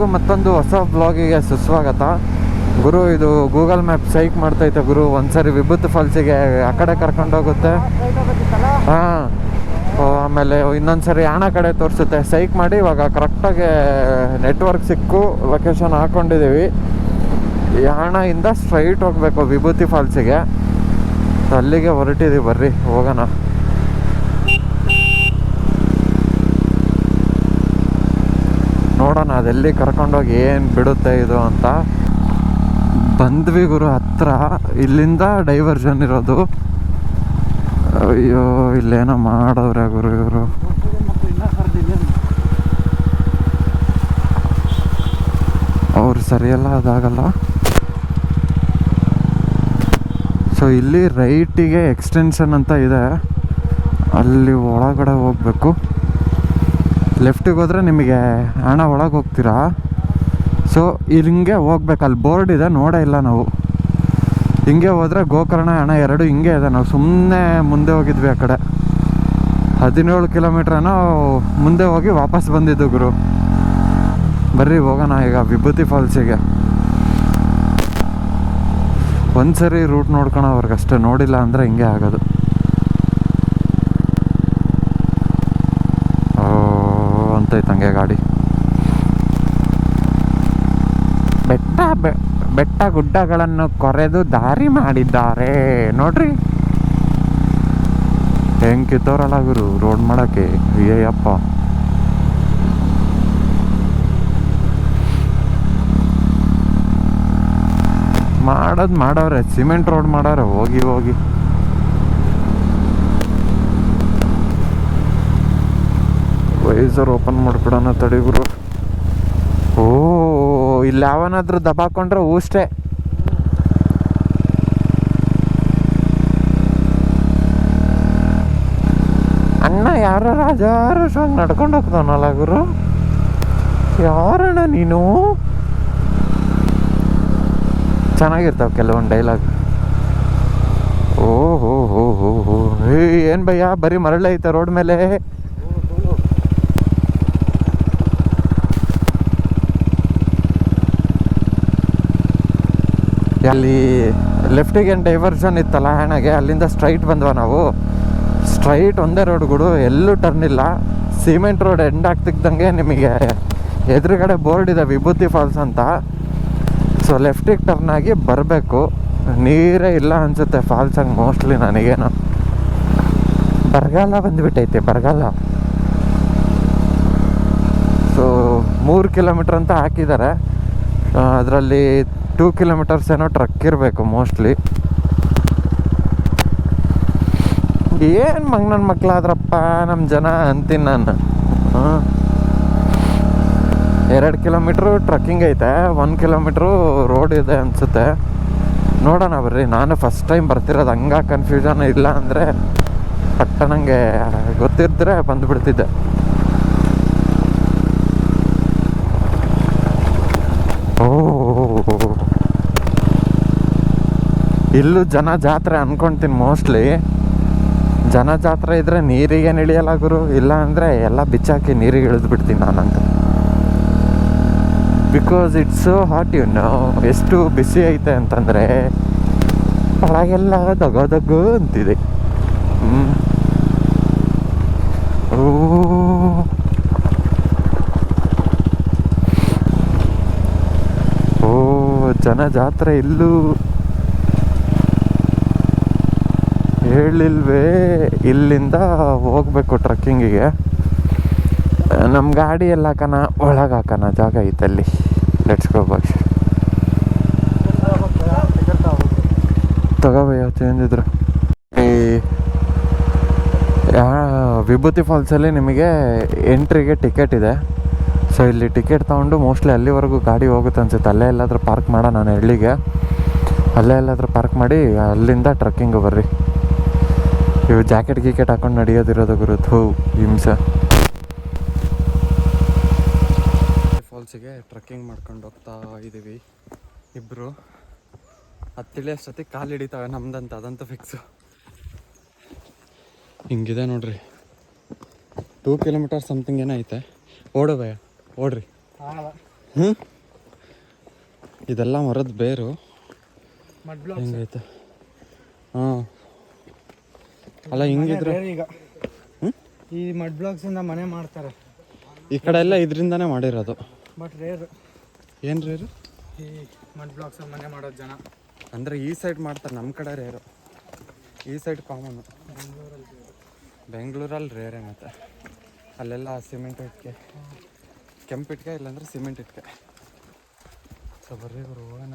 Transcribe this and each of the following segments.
ಎಲ್ಲರಿಗೂ ಮತ್ತೊಂದು ಹೊಸ ಬ್ಲಾಗಿಗೆ ಸುಸ್ವಾಗತ. ಗುರು, ಇದು ಗೂಗಲ್ ಮ್ಯಾಪ್ ಸೈಕ್ ಮಾಡ್ತೈತೆ ಗುರು. ಒಂದ್ಸರಿ ವಿಭೂತಿ ಫಾಲ್ಸಿಗೆ ಆ ಕಡೆ ಕರ್ಕೊಂಡೋಗುತ್ತೆ, ಹಾಂ, ಆಮೇಲೆ ಇನ್ನೊಂದ್ಸರಿ ಯಾಣ ಕಡೆ ತೋರಿಸುತ್ತೆ. ಸೈಕ್ ಮಾಡಿ ಇವಾಗ ಕರೆಕ್ಟಾಗಿ ನೆಟ್ವರ್ಕ್ ಸಿಕ್ಕು ಲೊಕೇಶನ್ ಹಾಕ್ಕೊಂಡಿದ್ದೀವಿ. ಯಾಣದಿಂದ ಸ್ಟ್ರೈಟ್ ಹೋಗಬೇಕು ವಿಭೂತಿ ಫಾಲ್ಸಿಗೆ. ಅಲ್ಲಿಗೆ ಹೊರಟಿದ್ದೀವಿ, ಬರ್ರಿ ಹೋಗೋಣ. ನೋಡೋಣ ಅದೆಲ್ಲಿ ಕರ್ಕೊಂಡೋಗಿ ಏನು ಬಿಡುತ್ತೆ ಇದು ಅಂತ. ಬಂದ್ವಿ ಗುರು ಹತ್ರ. ಇಲ್ಲಿಂದ ಡೈವರ್ಷನ್ ಇರೋದು. ಅಯ್ಯೋ, ಇಲ್ಲೇನೋ ಮಾಡವ್ರೆ ಗುರು ಇವರು. ಅವ್ರು ಸರಿಯಲ್ಲ, ಅದಾಗಲ್ಲ. ಸೊ ಇಲ್ಲಿ ರೈಟಿಗೆ ಎಕ್ಸ್ಟೆನ್ಷನ್ ಅಂತ ಇದೆ, ಅಲ್ಲಿ ಒಳಗಡೆ ಹೋಗ್ಬೇಕು. ಲೆಫ್ಟಿಗೆ ಹೋದರೆ ನಿಮಗೆ ಹಣ ಒಳಗೆ ಹೋಗ್ತೀರಾ. ಸೊ ಹಿಂಗೆ ಹೋಗ್ಬೇಕು, ಅಲ್ಲಿ ಬೋರ್ಡ್ ಇದೆ, ನೋಡೇ ಇಲ್ಲ ನಾವು. ಹಿಂಗೆ ಹೋದರೆ ಗೋಕರ್ಣ ಹಣ ಎರಡು ಹಿಂಗೆ ಇದೆ. ನಾವು ಸುಮ್ಮನೆ ಮುಂದೆ ಹೋಗಿದ್ವಿ ಆ ಕಡೆ. 17 ಕಿಲೋಮೀಟ್ರನೋ ಮುಂದೆ ಹೋಗಿ ವಾಪಸ್ ಬಂದಿದ್ದು ಗುರು. ಬರ್ರಿ ಹೋಗೋಣ ಈಗ ವಿಭೂತಿ ಫಾಲ್ಸಿಗೆ. ಒಂದ್ಸರಿ ರೂಟ್ ನೋಡ್ಕೊಳೋವ್ರಿಗಷ್ಟೇ, ನೋಡಿಲ್ಲ ಅಂದರೆ ಹಿಂಗೆ ಆಗೋದು. ಅಂತೈತೆ ಹಂಗೆ ಗಾಡಿ. ಬೆಟ್ಟ ಗುಡ್ಡಗಳನ್ನು ಕೊರೆದು ದಾರಿ ಮಾಡಿದ್ದಾರೆ ನೋಡ್ರಿ. ಹೆಂಗೆ ಕಿತ್ತೋರಲ್ಲ ಗುರು ರೋಡ್ ಮಾಡೋಕ್ಕೆ. ಅಯ್ಯಪ್ಪ, ಮಾಡವ್ರೆ, ಸಿಮೆಂಟ್ ರೋಡ್ ಮಾಡವ್ರೆ. ಹೋಗಿ ಹೋಗಿ ವೈಸರ್ ಓಪನ್ ಮಾಡ್ಬಿಡೋಣ ತಡಿ ಗುರು. ಓ, ಇಲ್ಲಿ ಯಾವನಾದ್ರೂ ದಬಾಕೊಂಡ್ರೆ ಊಷ್ಟೇ. ಅಣ್ಣ ಯಾರೋ ರಾಜಾರೋಷವಾಗಿ ನಡ್ಕೊಂಡು ಹೋಗ್ತಾನಲ್ಲ ಗುರು. ಯಾರಣ್ಣ ನೀನು? ಚೆನ್ನಾಗಿರ್ತಾವ ಕೆಲವೊಂದು ಡೈಲಾಗ್. ಓಹೋ ಹೋ ಹೋ ಹೋ. ಏನು ಭಯ್ಯ, ಬರೀ ಮರಳೆ ಐತೆ ರೋಡ್ ಮೇಲೆ. ಅಲ್ಲಿ ಲೆಫ್ಟಿಗೆ ಏನು ಡೈವರ್ಷನ್ ಇತ್ತಲ್ಲ ಹಣಗೆ, ಅಲ್ಲಿಂದ ಸ್ಟ್ರೈಟ್ ಬಂದ್ವ ನಾವು. ಸ್ಟ್ರೈಟ್ ಒಂದೇ ರೋಡ್ಗಳು, ಎಲ್ಲೂ ಟರ್ನ್ ಇಲ್ಲ. ಸಿಮೆಂಟ್ ರೋಡ್ ಎಂಡ್ ಆಗ್ತಿದ್ದಂಗೆ ನಿಮಗೆ ಎದುರುಗಡೆ ಬೋರ್ಡ್ ಇದೆ ವಿಭೂತಿ ಫಾಲ್ಸ್ ಅಂತ. ಸೊ ಲೆಫ್ಟಿಗೆ ಟರ್ನ್ ಆಗಿ ಬರಬೇಕು. ನೀರೇ ಇಲ್ಲ ಅನಿಸುತ್ತೆ ಫಾಲ್ಸಾಗಿ ಮೋಸ್ಟ್ಲಿ. ನನಗೇನು ಬರಗಾಲ ಬಂದುಬಿಟ್ಟೈತೆ, ಬರಗಾಲ. ಸೊ 3 ಕಿಲೋಮೀಟ್ರ್ ಅಂತ ಹಾಕಿದ್ದಾರೆ. ಅದರಲ್ಲಿ 2 ಕಿಲೋಮೀಟರ್ಸ್ ಏನೋ ಟ್ರಕ್ ಇರಬೇಕು ಮೋಸ್ಟ್ಲಿ. ಏನು ನನ್ನ ಮಕ್ಕಳಾದ್ರಪ್ಪ ನಮ್ಮ ಜನ ಅಂತೀನಿ ನಾನು. 2 ಕಿಲೋಮೀಟ್ರು ಟ್ರಕ್ಕಿಂಗ್ ಐತೆ, 1 ಕಿಲೋಮೀಟ್ರು ರೋಡ್ ಇದೆ ಅನಿಸುತ್ತೆ. ನೋಡೋಣ ಬರ್ರಿ. ನಾನು ಫಸ್ಟ್ ಟೈಮ್ ಬರ್ತಿರೋದು, ಹಂಗೆ ಕನ್ಫ್ಯೂಷನ್ ಇಲ್ಲ ಅಂದರೆ ಪಟ್ಟಣಂಗೆ ಗೊತ್ತಿದ್ದರೆ ಬಂದುಬಿಡ್ತಿದ್ದೆ. ಇಲ್ಲೂ ಜನ ಜಾತ್ರೆ ಅನ್ಕೊಳ್ತೀನಿ ಮೋಸ್ಟ್ಲಿ. ಜನ ಜಾತ್ರೆ ಇದ್ದರೆ ನೀರಿಗೆ ಇಳಿಯಲ್ಲ ಗುರು. ಇಲ್ಲ ಅಂದರೆ ಎಲ್ಲ ಬಿಚ್ಚಾಕಿ ನೀರಿಗೆ ಇಳಿದ್ಬಿಡ್ತೀನಿ ನಾನಂತ. ಬಿಕಾಸ್ ಇಟ್ಸ್ ಸೋ ಹಾಟ್, ಎಷ್ಟು ಬಿಸಿ ಐತೆ ಅಂತಂದರೆ ಒಳಗೆಲ್ಲ ದಗೋ ಅಂತಿದೆ. ಓ ಜನ ಜಾತ್ರೆ ಇಲ್ಲೂ ಹೇಳಿಲ್ವೇ. ಇಲ್ಲಿಂದ ಹೋಗ್ಬೇಕು ಟ್ರಕ್ಕಿಂಗಿಗೆ. ನಮ್ಮ ಗಾಡಿ ಎಲ್ಲ ಹಾಕೋಣ, ಒಳಗೆ ಹಾಕೋಣ, ಜಾಗ ಐತಲ್ಲಿ. ಲೆಟ್ಸ್ ಗೋ ಬಾಯ್. ತಗೋಬಯ್ಯ ಚೇಂಜಿದ್ರು. ಈ ವಿಭೂತಿ ಫಾಲ್ಸಲ್ಲಿ ನಿಮಗೆ ಎಂಟ್ರಿಗೆ ಟಿಕೆಟ್ ಇದೆ. ಸೊ ಇಲ್ಲಿ ಟಿಕೆಟ್ ತೊಗೊಂಡು ಮೋಸ್ಟ್ಲಿ ಅಲ್ಲಿವರೆಗೂ ಗಾಡಿ ಹೋಗುತ್ತೆ ಅನ್ಸುತ್ತೆ. ಅಲ್ಲೇ ಎಲ್ಲಾದರೂ ಪಾರ್ಕ್ ಮಾಡೋಣ, ನಾನು ಹಳ್ಳಿಗೆ ಅಲ್ಲೇ ಎಲ್ಲಾದರೂ ಪಾರ್ಕ್ ಮಾಡಿ ಅಲ್ಲಿಂದ ಟ್ರಕ್ಕಿಂಗು ಬರ್ರಿ. ಇವು ಜಾಕೆಟ್ ಗೀಕೆಟ್ ಹಾಕೊಂಡು ನಡೆಯೋದಿರೋದು ಗುರುತು ಹಿಂಸೆ. ಫಾಲ್ಸಿಗೆ ಟ್ರಕ್ಕಿಂಗ್ ಮಾಡ್ಕೊಂಡು ಹೋಗ್ತಾ ಇದ್ದೀವಿ ಇಬ್ಬರು. ಹತ್ತಿಳಿ ಅಷ್ಟೊತ್ತಿಗೆ ಕಾಲು ಹಿಡಿತಾವೆ ನಮ್ದಂತ, ಅದಂತೂ ಫಿಕ್ಸು. ಹಿಂಗಿದೆ ನೋಡ್ರಿ. 2 ಕಿಲೋಮೀಟರ್ ಸಮಥಿಂಗ್ ಏನೈತೆ. ಓಡು ಭಯ, ಓಡ್ರಿ. ಇದೆಲ್ಲ ಮರದ ಬೇರು ಹೆಂಗೈತೆ. ಹಾಂ ಅಲ್ಲ ಹಿಂಗಿದ್ರೆ ಈಗ ಈ ಮಡ್ ಬ್ಲಾಕ್ಸ್ ಇಂದ ಮನೆ ಮಾಡ್ತಾರೆ ಈ ಕಡೆ ಎಲ್ಲ ಇದರಿಂದಾನೇ ಮಾಡಿರೋದು. But rare. ಏನು ರೇರು? ಈ ಮಡ್ ಬ್ಲಾಕ್ಸ್ ಮನೆ ಮಾಡೋದು ಜನ ಅಂದರೆ ಈ ಸೈಡ್ ಮಾಡ್ತಾರೆ, ನಮ್ಮ ಕಡೆ ರೇರು. ಈ ಸೈಡ್ ಕಾಮನು. ಬೆಂಗಳೂರಲ್ಲಿ ರೇರೇ. ಮತ್ತು ಅಲ್ಲೆಲ್ಲ ಸಿಮೆಂಟ್ ಇಟ್ಕೆ, ಕೆಂಪು ಇಟ್ಕೆ, ಇಲ್ಲಾಂದ್ರೆ ಸಿಮೆಂಟ್ ಇಟ್ಕೆ. ಸೊ ಬರ್ರಿ ಗುರು ಹೋಗೋಣ.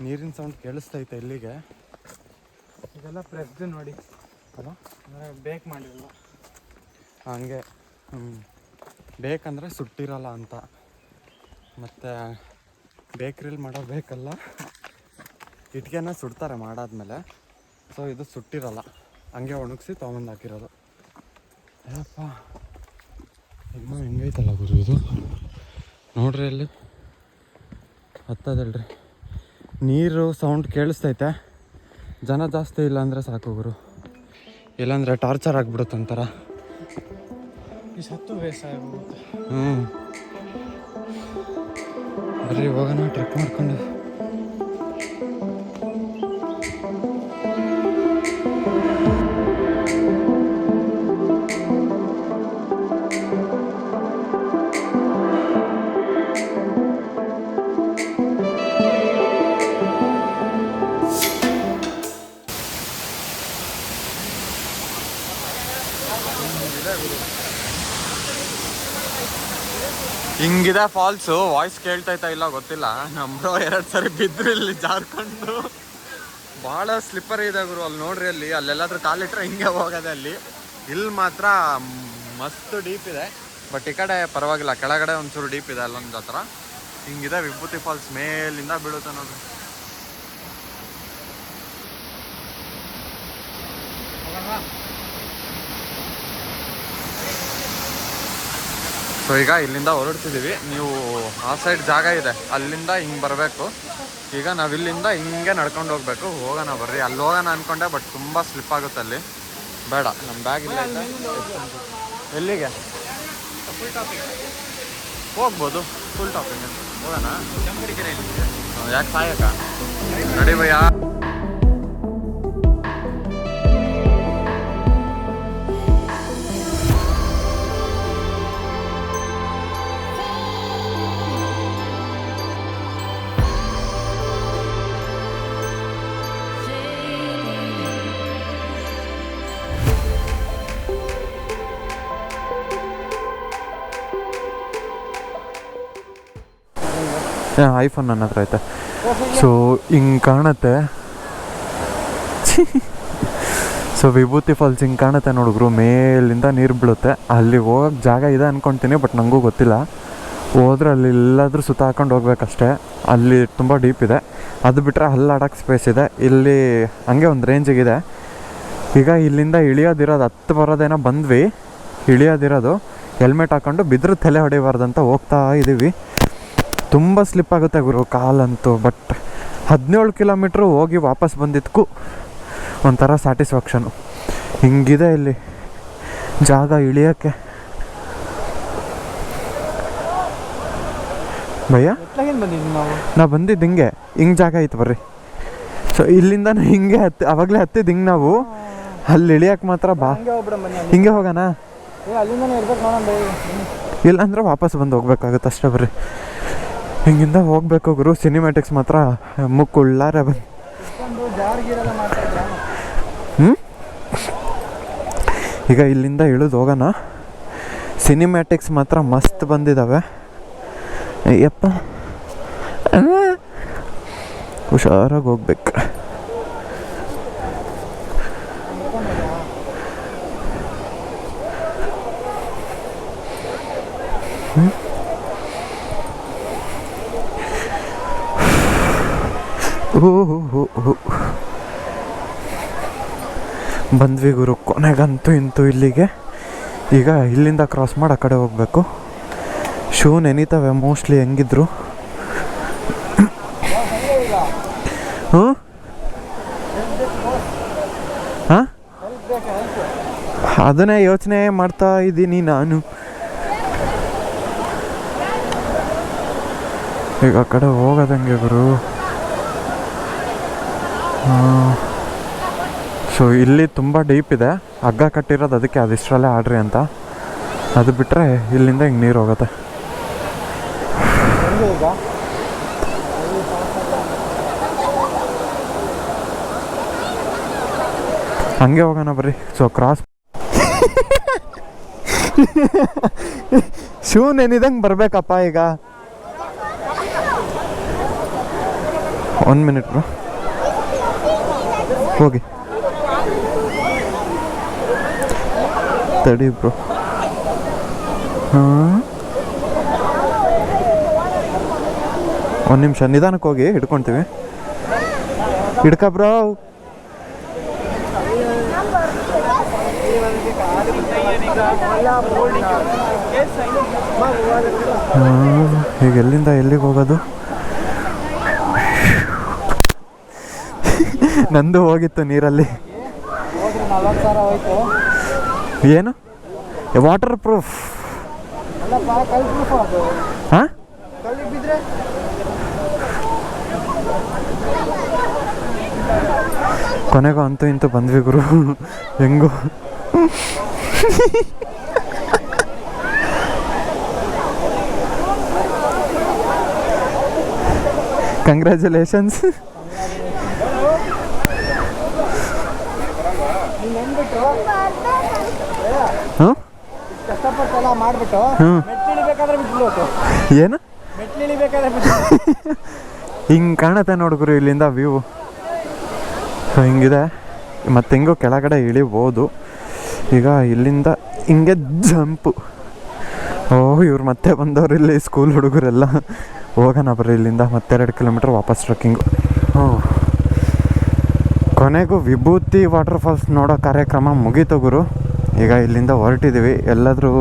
ನೀರಿನ ಸೌಂಡ್ ಕೇಳಿಸ್ತೈತೆ ಇಲ್ಲಿಗೆ. ಇದೆಲ್ಲ ಪ್ರೆಸ್ದು ನೋಡಿ ಅಲ್ಲ, ಅಂದರೆ ಬೇಕ್ ಮಾಡಿರಲ್ಲ ಹಂಗೆ. ಬೇಕಂದರೆ ಸುಟ್ಟಿರಲ್ಲ ಅಂತ. ಮತ್ತು ಬೇಕ್ರಿಲಿ ಮಾಡೋ ಬೇಕಲ್ಲ, ಇಟ್ಕೆನ ಸುಡ್ತಾರೆ ಮಾಡಾದ್ಮೇಲೆ. ಸೊ ಇದು ಸುಟ್ಟಿರಲ್ಲ, ಹಂಗೆ ಒಣಗಿಸಿ ತೊಗೊಂಡು ಹಾಕಿರೋದು. ಅಯ್ಯಪ್ಪ ಇನ್ನೂ ಹೆಂಗೈತಲ್ಲ ಗುರು ಇದು. ನೋಡ್ರಿ ಅಲ್ಲಿ ಹತ್ತದಲ್ರಿ. ನೀರು ಸೌಂಡ್ ಕೇಳಿಸ್ತೈತೆ. ಜನ ಜಾಸ್ತಿ ಇಲ್ಲ ಅಂದರೆ ಸಾಕು ಗುರು, ಇಲ್ಲಾಂದರೆ ಟಾರ್ಚರ್ ಆಗಿಬಿಡುತ್ತೆ ಒಂಥರ. ಇಷ್ಟು ಬೇಸಾಯ ಹೋಗುತ್ತೆ. ಬರ್ರಿ ಹೋಗೋಣ ಟ್ರೆಕ್ ಮಾಡ್ಕೊಂಡು. ಹಿಂಗಿದೆ ಫಾಲ್ಸು. ವಾಯ್ಸ್ ಕೇಳ್ತೈತಾ ಇಲ್ಲ ಗೊತ್ತಿಲ್ಲ. ನಮ್ಮರು 2 ಸರಿ ಬಿದ್ದರು ಇಲ್ಲಿ ಜಾರ್ಕೊಂಡು. ಭಾಳ ಸ್ಲಿಪ್ಪರ್ ಇದೆ ಗುರು. ಅಲ್ಲಿ ನೋಡ್ರಿ, ಅಲ್ಲೆಲ್ಲಾದ್ರೂ ಕಾಲಿಟ್ರೆ ಹಿಂಗೆ ಹೋಗೋದೆ. ಇಲ್ಲಿ ಮಾತ್ರ ಮಸ್ತ್ ಡೀಪ್ ಇದೆ. ಬಟ್ ಈ ಕಡೆ ಪರವಾಗಿಲ್ಲ, ಕೆಳಗಡೆ ಒಂಚೂರು ಡೀಪ್ ಇದೆ. ಅಲ್ಲೊಂದು ಹತ್ರ ಹಿಂಗಿದೆ. ವಿಭೂತಿ ಫಾಲ್ಸ್ ಮೇಲಿಂದ ಬೀಳುತ್ತೆ ನೋಡ್ರಿ. ಸೊ ಈಗ ಇಲ್ಲಿಂದ ಹೊರಡ್ತಿದ್ದೀವಿ. ನೀವು ಆ ಸೈಡ್ ಜಾಗ ಇದೆ, ಅಲ್ಲಿಂದ ಹಿಂಗೆ ಬರಬೇಕು. ಈಗ ನಾವಿಲ್ಲಿಂದ ಹಿಂಗೆ ನಡ್ಕೊಂಡು ಹೋಗ್ಬೇಕು. ಹೋಗೋಣ ಬರ್ರಿ. ಅಲ್ಲಿ ಹೋಗೋಣ ಅಂದ್ಕೊಂಡೆ, ಬಟ್ ತುಂಬ ಸ್ಲಿಪ್ ಆಗುತ್ತೆ ಅಲ್ಲಿ. ಬೇಡ, ನಮ್ಮ ಬ್ಯಾಗ್ ಇಲ್ಲ. ಎಲ್ಲಿಗೆ ಹೋಗ್ಬೋದು? ಫುಲ್ ಟಾಪಿಂಗ್ ಹೋಗೋಣ. ಯಾಕೆ ಸಾಯಕ ನಡಿ ಭಯ್ಯ. ಐಫೋನ್ ನನ್ನ ಹತ್ರ ಐತೆ. ಸೊ ಹಿಂಗೆ ಕಾಣುತ್ತೆ. ಸೊ ವಿಭೂತಿ ಫಾಲ್ಸ್ ಹಿಂಗೆ ಕಾಣುತ್ತೆ ನೋಡಿದ್ರು. ಮೇಲಿಂದ ನೀರು ಬೀಳುತ್ತೆ. ಅಲ್ಲಿ ಹೋಗೋಕ್ಕೆ ಜಾಗ ಇದೆ ಅಂದ್ಕೊತೀನಿ, ಬಟ್ ನನಗೂ ಗೊತ್ತಿಲ್ಲ. ಹೋದ್ರೆ ಅಲ್ಲಿ ಎಲ್ಲಾದರೂ ಸುತ್ತ ಹಾಕೊಂಡು ಹೋಗ್ಬೇಕಷ್ಟೇ. ಅಲ್ಲಿ ತುಂಬ ಡೀಪ್ ಇದೆ. ಅದು ಬಿಟ್ಟರೆ ಹಲ್ಲಾಡೋಕ್ಕೆ ಸ್ಪೇಸ್ ಇದೆ. ಇಲ್ಲಿ ಹಂಗೆ ಒಂದು ರೇಂಜಿಗಿದೆ. ಈಗ ಇಲ್ಲಿಂದ ಇಳಿಯೋದಿರೋದು, ಹತ್ತು ಬರೋದೇನೋ ಬಂದ್ವಿ. ಇಳಿಯೋದಿರೋದು ಹೆಲ್ಮೆಟ್ ಹಾಕ್ಕೊಂಡು ಬಿದ್ದರೆ ತಲೆ ಹೊಡಿಬಾರ್ದಂತ ಹೋಗ್ತಾ ಇದ್ದೀವಿ. ತುಂಬ ಸ್ಲಿಪ್ ಆಗುತ್ತೆ ಗುರು ಕಾಲಂತೂ. ಬಟ್ 17 ಕಿಲೋಮೀಟ್ರು ಹೋಗಿ ವಾಪಸ್ ಬಂದಿದ್ದಕ್ಕೂ ಒಂಥರ ಸ್ಯಾಟಿಸ್ಫ್ಯಾಕ್ಷನು. ಹಿಂಗಿದೆ ಇಲ್ಲಿ ಜಾಗ ಇಳಿಯೋಕ್ಕೆ. ಭಯ್ಯ ನಾವು ಬಂದಿದ್ದು ಹಿಂಗೆ ಜಾಗ ಐತೆ ಬರ್ರಿ. ಸೊ ಇಲ್ಲಿಂದ ಹಿಂಗೆ ಅವಾಗಲೇ ಹತ್ತಿದ್ದು ಹಿಂಗೆ ನಾವು. ಅಲ್ಲಿ ಇಳಿಯೋಕ್ಕೆ ಮಾತ್ರ ಹಿಂಗೆ ಹೋಗೋಣ. ಇಲ್ಲಾಂದ್ರೆ ವಾಪಸ್ ಬಂದು ಹೋಗ್ಬೇಕಾಗುತ್ತೆ ಅಷ್ಟೇ ಬರ್ರಿ. ಹಿಂಗಿಂದ ಹೋಗ್ಬೇಕು ಗುರು. ಸಿನಿಮ್ಯಾಟಿಕ್ಸ್ ಮಾತ್ರ ಮುಕ್ಕುಳ್ಳಾರೆ ಈಗ ಇಲ್ಲಿಂದ ಇಳಿದು ಹೋಗೋಣ. ಸಿನಿಮ್ಯಾಟಿಕ್ಸ್ ಮಾತ್ರ ಮಸ್ತ್ ಬಂದಿದ್ದಾವೆ. ಅಯ್ಯಪ್ಪ ಹುಷಾರಾಗಿ ಹೋಗ್ಬೇಕು. ಬಂದ್ವಿ ಗುರು ಕೊನೆಗಂತೂ ಇಂತೂ ಇಲ್ಲಿಗೆ. ಈಗ ಇಲ್ಲಿಂದ ಕ್ರಾಸ್ ಮಾಡಿ ಆ ಕಡೆ ಹೋಗ್ಬೇಕು. ಶೂ ನೆನೀತವೆ ಮೋಸ್ಟ್ಲಿ ಹೆಂಗಿದ್ರು. ಹಾಂ ಅದನ್ನೇ ಯೋಚನೆ ಮಾಡ್ತಾ ಇದ್ದೀನಿ ನಾನು. ಈಗ ಆ ಕಡೆ ಹೋಗೋದಂಗೆ ಗುರು. ಸೊ ಇಲ್ಲಿ ತುಂಬ ಡೀಪ್ ಇದೆ, ಹಗ್ಗ ಕಟ್ಟಿರೋದು, ಅದಕ್ಕೆ ಅದಿಷ್ಟರಲ್ಲೇ ಆಡ್ರಿ ಅಂತ. ಅದು ಬಿಟ್ಟರೆ ಇಲ್ಲಿಂದ ಹಿಂಗೆ ನೀರು ಹೋಗುತ್ತೆ. ಹಂಗೆ ಹೋಗೋಣ ಬರ್ರಿ. ಸೊ ಕ್ರಾಸ್ ಶೂ ನೆನಿದಂಗೆ ಬರಬೇಕಪ್ಪ. ಈಗ 1 ಮಿನಿಟ್ ಬ್ರೋ, ಹೋಗಿ ತಡಿ ಬ್ರೋ. ಹಾಂ, 1 ನಿಮಿಷ ನಿಧಾನಕ್ಕೆ ಹೋಗಿ ಹಿಡ್ಕೊಳ್ತೀವಿ. ಹಿಡ್ಕ ಬ್ರೋ. ಈಗ ಎಲ್ಲಿಂದ ಎಲ್ಲಿಗೆ ಹೋಗೋದು? ನಂದು ಹೋಗಿತ್ತು ನೀರಲ್ಲಿ. ಏನು ವಾಟರ್ ಪ್ರೂಫ್? ಹಾಂ, ಕೊನೆಗೂ ಅಂತೂ ಇಂತೂ ಬಂದ್ವಿ ಗುರು. ಹೆಂಗು ಕಂಗ್ರ್ಯಾಚುಲೇಷನ್ಸ್. ಹಾಂ, ಕಷ್ಟಪಟ್ಟೆಲ್ಲ ಮಾಡಿಬಿಟ್ಟು ಮೆಟ್ಲಿಬೇಕಾದ್ರೆ ಬಿಟ್ಟು ಏನು ಮೆಟ್ಲಿಬೇಕಾದ್ರೆ ಹಿಂಗೆ ಕಾಣುತ್ತೆ ನೋಡ್ಗುರು ಇಲ್ಲಿಂದ ವ್ಯೂ. ಸೊ ಹಿಂಗಿದೆ, ಮತ್ತು ಹೆಂಗೋ ಕೆಳಗಡೆ ಇಳಿಬೋದು. ಈಗ ಇಲ್ಲಿಂದ ಹಿಂಗೆ ಜಂಪು. ಓಹ್, ಇವ್ರು ಮತ್ತೆ ಬಂದವ್ರು ಇಲ್ಲಿ, ಸ್ಕೂಲ್ ಹುಡುಗರೆಲ್ಲ. ಹೋಗೋಣ ಬರ್ರಿ ಇಲ್ಲಿಂದ. ಮತ್ತೆ 2 ಕಿಲೋಮೀಟ್ರ್ ವಾಪಸ್ ಟ್ರೆಕ್ಕಿಂಗು. ಓಹ್, ಕೊನೆಗೂ ವಿಭೂತಿ ವಾಟರ್ ಫಾಲ್ಸ್ ನೋಡೋ ಕಾರ್ಯಕ್ರಮ ಮುಗೀತು ಗುರು. ಈಗ ಇಲ್ಲಿಂದ ಹೊರಟಿದ್ದೀವಿ. ಎಲ್ಲಾದರೂ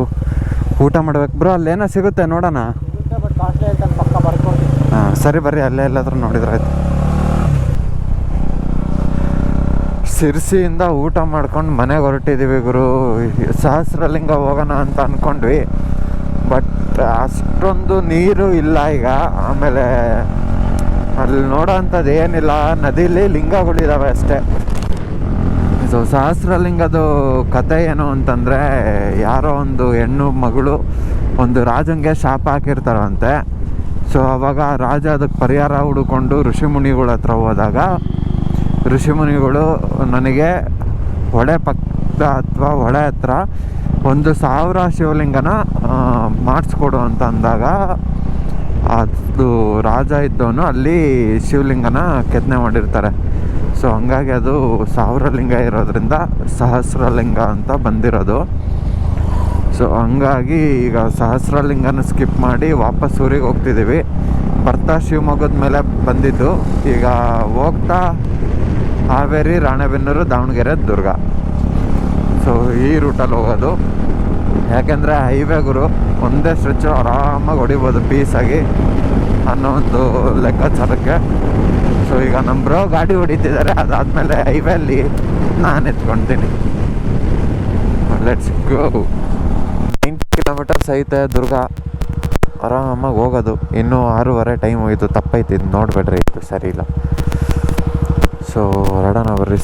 ಊಟ ಮಾಡ್ಬೇಕು ಬ್ರೋ. ಅಲ್ಲೇನೋ ಸಿಗುತ್ತೆ ನೋಡೋಣ. ಹಾಂ ಸರಿ ಬರ್ರಿ, ಅಲ್ಲೇ ಎಲ್ಲಾದರೂ ನೋಡಿದ್ರಾಯ್ತು. ಸಿರ್ಸಿಯಿಂದ ಊಟ ಮಾಡ್ಕೊಂಡು ಮನೆಗೆ ಹೊರಟಿದ್ದೀವಿ ಗುರು. ಸಹಸ್ರಲಿಂಗ ಹೋಗೋಣ ಅಂತ ಅಂದ್ಕೊಂಡ್ವಿ, ಬಟ್ ಅಷ್ಟೊಂದು ನೀರು ಇಲ್ಲ ಈಗ. ಆಮೇಲೆ ಅಲ್ಲಿ ನೋಡೋ ಅಂಥದ್ದು ಏನಿಲ್ಲ, ನದಿಲಿ ಲಿಂಗಗಳಿದ್ದಾವೆ ಅಷ್ಟೇ. ಸೊ ಸಹಸ್ರಲಿಂಗದ ಕತೆ ಏನು ಅಂತಂದರೆ, ಯಾರೋ ಒಂದು ಹೆಣ್ಣು ಮಗಳು ಒಂದು ರಾಜಂಗೆ ಶಾಪ ಹಾಕಿರ್ತಾರಂತೆ. ಸೊ ಅವಾಗ ರಾಜ ಅದಕ್ಕೆ ಪರಿಹಾರ ಹುಡುಕೊಂಡು ಋಷಿಮುನಿಗಳ ಹತ್ರ ಹೋದಾಗ, ಋಷಿಮುನಿಗಳು ನನಗೆ ಹೊಳೆ ಪಕ್ಕ ಅಥವಾ ಹೊಳೆ ಹತ್ರ 1,000 ಶಿವಲಿಂಗನ ಮಾಡಿಸ್ಕೊಡು ಅಂತ ಅಂದಾಗ, ಅದು ರಾಜ ಇದ್ದವನು ಅಲ್ಲಿ ಶಿವಲಿಂಗನ ಕೆತ್ತನೆ ಮಾಡಿರ್ತಾರೆ. ಸೊ ಹಂಗಾಗಿ ಅದು 1000 ಲಿಂಗ ಇರೋದ್ರಿಂದ ಸಹಸ್ರಲಿಂಗ ಅಂತ ಬಂದಿರೋದು. ಸೊ ಹಂಗಾಗಿ ಈಗ ಸಹಸ್ರಲಿಂಗನ ಸ್ಕಿಪ್ ಮಾಡಿ ವಾಪಸ್ ಊರಿಗೆ ಹೋಗ್ತಿದ್ದೀವಿ. ಬರ್ತಾ ಶಿವಮೊಗ್ಗದ ಮೇಲೆ ಬಂದಿದ್ದು, ಈಗ ಹೋಗ್ತಾ ಹಾವೇರಿ, ರಾಣೆಬೆನ್ನೂರು, ದಾವಣಗೆರೆ, ದುರ್ಗ. ಸೊ ಈ ರೂಟಲ್ಲಿ ಹೋಗೋದು. ಯಾಕೆಂದರೆ ಹೈವೇ ಗುರು, ಒಂದೇ ಸ್ಟ್ರೆಚ್ಚು ಆರಾಮಾಗಿ ಹೊಡಿಬೋದು ಪೀಸಾಗಿ ಅನ್ನೋ ಒಂದು ಲೆಕ್ಕಾಚಾರಕ್ಕೆ. ಸೊ ಈಗ ನಮ್ಮ ಬ್ರೋ ಗಾಡಿ ಹೊಡಿತಿದ್ದಾರೆ, ಅದಾದಮೇಲೆ ಹೈವೇಲಿ ನಾನು ಎತ್ಕೊಳ್ತೀನಿ. Let's go. 90 ಕಿಲೋಮೀಟರ್ಸ್ ಐತೆ ದುರ್ಗ, ಆರಾಮಾಗಿ ಹೋಗೋದು. ಇನ್ನೂ 6:30 ಟೈಮ್ ಹೋಯ್ತು. ತಪ್ಪೈತಿ, ಇದು ನೋಡಬೇಡ್ರಿ, ಇದು ಸರಿ ಇಲ್ಲ. ಸೊ ಹೊರಡೋಣ ಬರ್ರಿ.